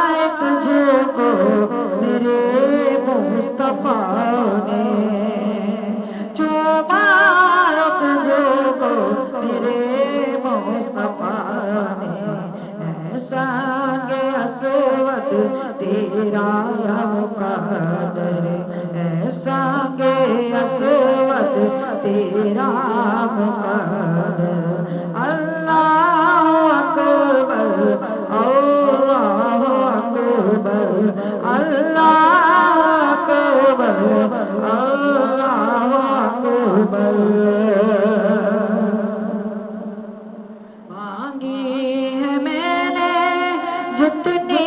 تجھ کو میرے مصطفیٰ نے چوما تجھ کو میرے مصطفیٰ نے سانگ اسود تیرا مقدر سانگ اسود تیرا مقدر اللہ اکبر اللہ اکبر اللہ اکبر اللہ اکبر مانگی ہے میں نے جتنی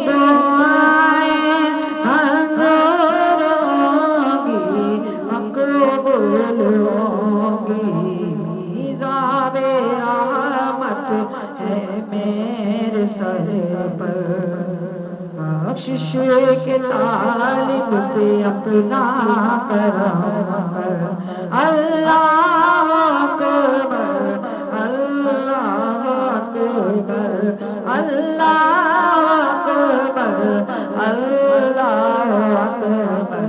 دعائیں حضور ہوں گی مقبول ہوں گی میزاب رحمت ہے میرے سر پر بخشش کے طالب پہ اپنا کرم کر اللہ اکبر اللہ اکبر اللہ اکبر اللہ اکبر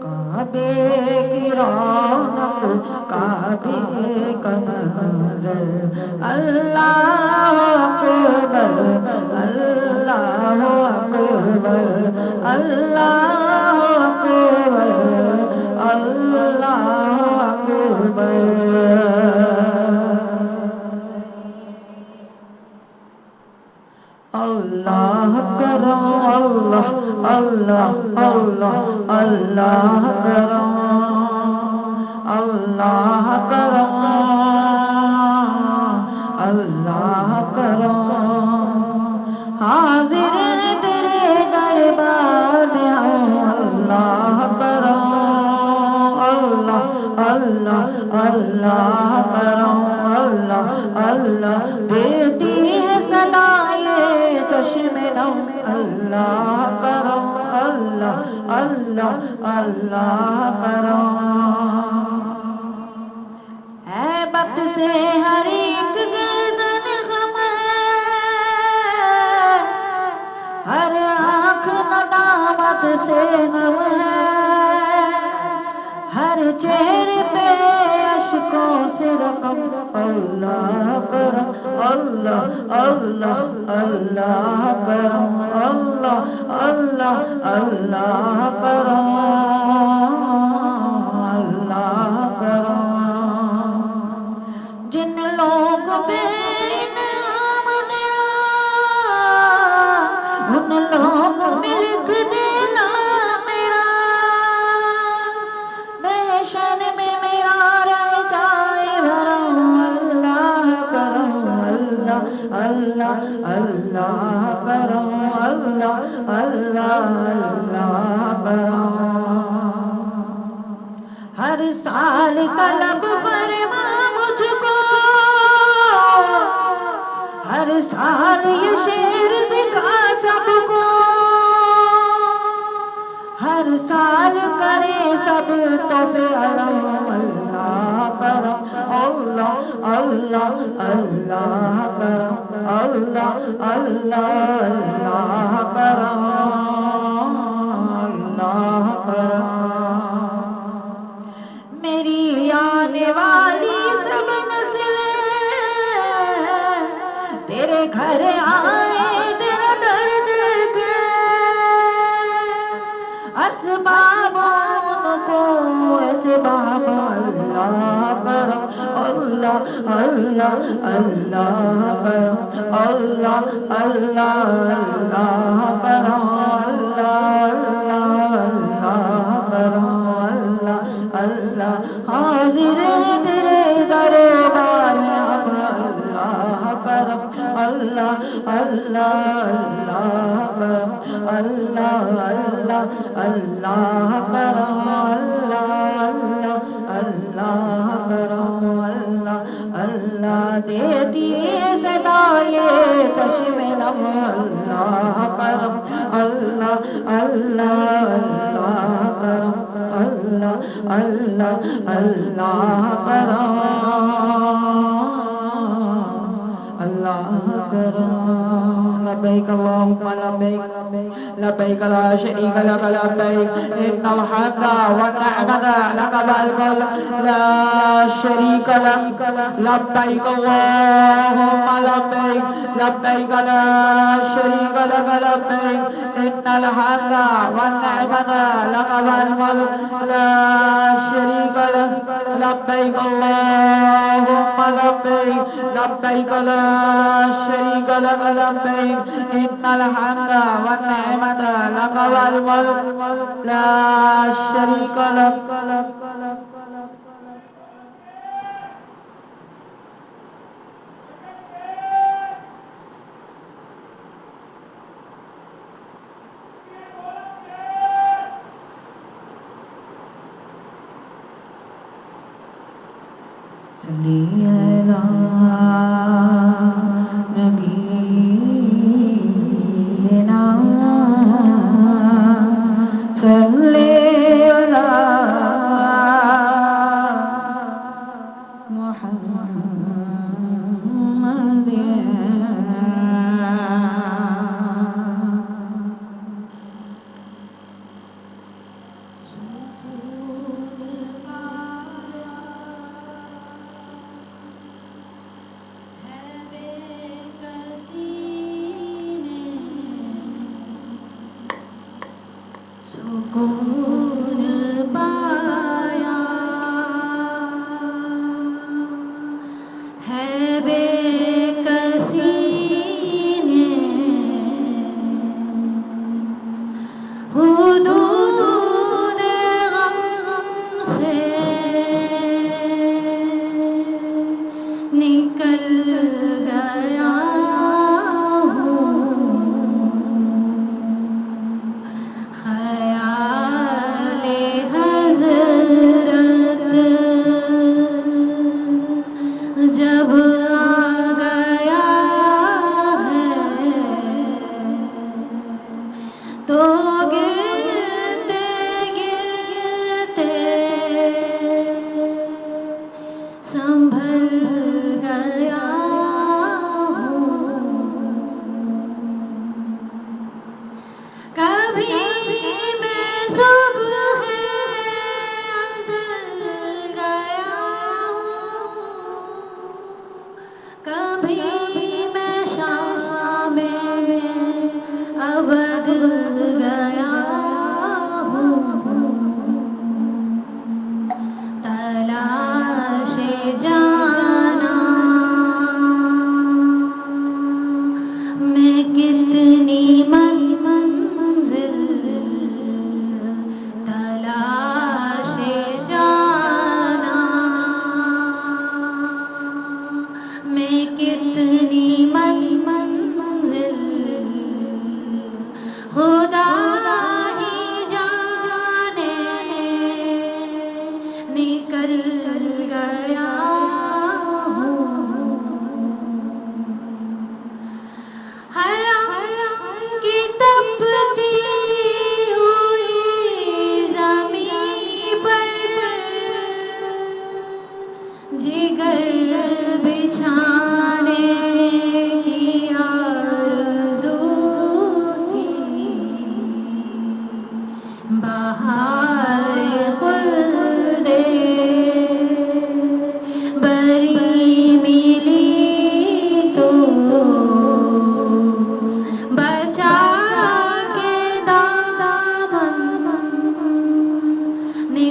کعبے کی رونق کعبے کا منظر اللہ اکبر اللہ اکبر اللہ اکبر اللہ اکبر اللہ کرم اللہ اللہ اللہ اللہ کرم اللہ کرم اللہ کرم حاضر تیرے دربار میں اللہ کرم اللہ اللہ اللہ کرم اللہ اللہ بیٹی ہے سنائے چشم نم اللہ کرم اللہ اللہ اللہ کرم ہے بت سے ہر ایک گردن غم ہے ہر آنکھ ندامت سے نم ہے ہر چہرے پہ اشکوں سے رقم اللہ کرم اللہ اللہ اللہ کرم اللہ اللہ اللہ کرم اللہ کرم جن لوگ پہ انعام دیا ان لوگ ملک دینا میرا بے شان میں میرا رہ جائے دھرم اللہ کرم اللہ اللہ اللہ کرم اللہ اللہ اللہ کرم ہر سال طلب فرما مجھ کو ہر سال یہ شعر دکھا سب کو ہر سال کرے سب تب علم اللہ کرم اللہ اللہ اللہ کرم اللہ اللہ اللہ کرم اللہ کرم میری آنے والی سب نسلیں تیرے گھر آئے تیرا درد کے اسباب کو اسباب اللہ کرم اللہ اللہ اللہ کرم اللہ اللہ اللہ کرم اللہ اللہ کرم اللہ اللہ حاضر تیرے دربار میں اب اللہ کرم اللہ اللہ اللہ کرم اللہ اللہ اللہ کرم اللہ اللہ اللہ کرم اللہ اللہ دیتی صدائے چشم نم اللہ کرم اللہ اللہ اللہ کرم اللہ اللہ اللہ کرم اللہ اللہ کرم لبیک اللہم لبیک لبیک لا شریک لک لبیک ان الحمد والنعمت لک والملک لا شریک لک لبیک اللہم لبیک لبیک لا شریک لک لبیک ان الحمد والنعمت لک والملک لا شریک لک لبیک اللہم لبیک لبیک لا شریک لک لبیک ان الحمد والنعمت لک والملک لا شریک لک صلی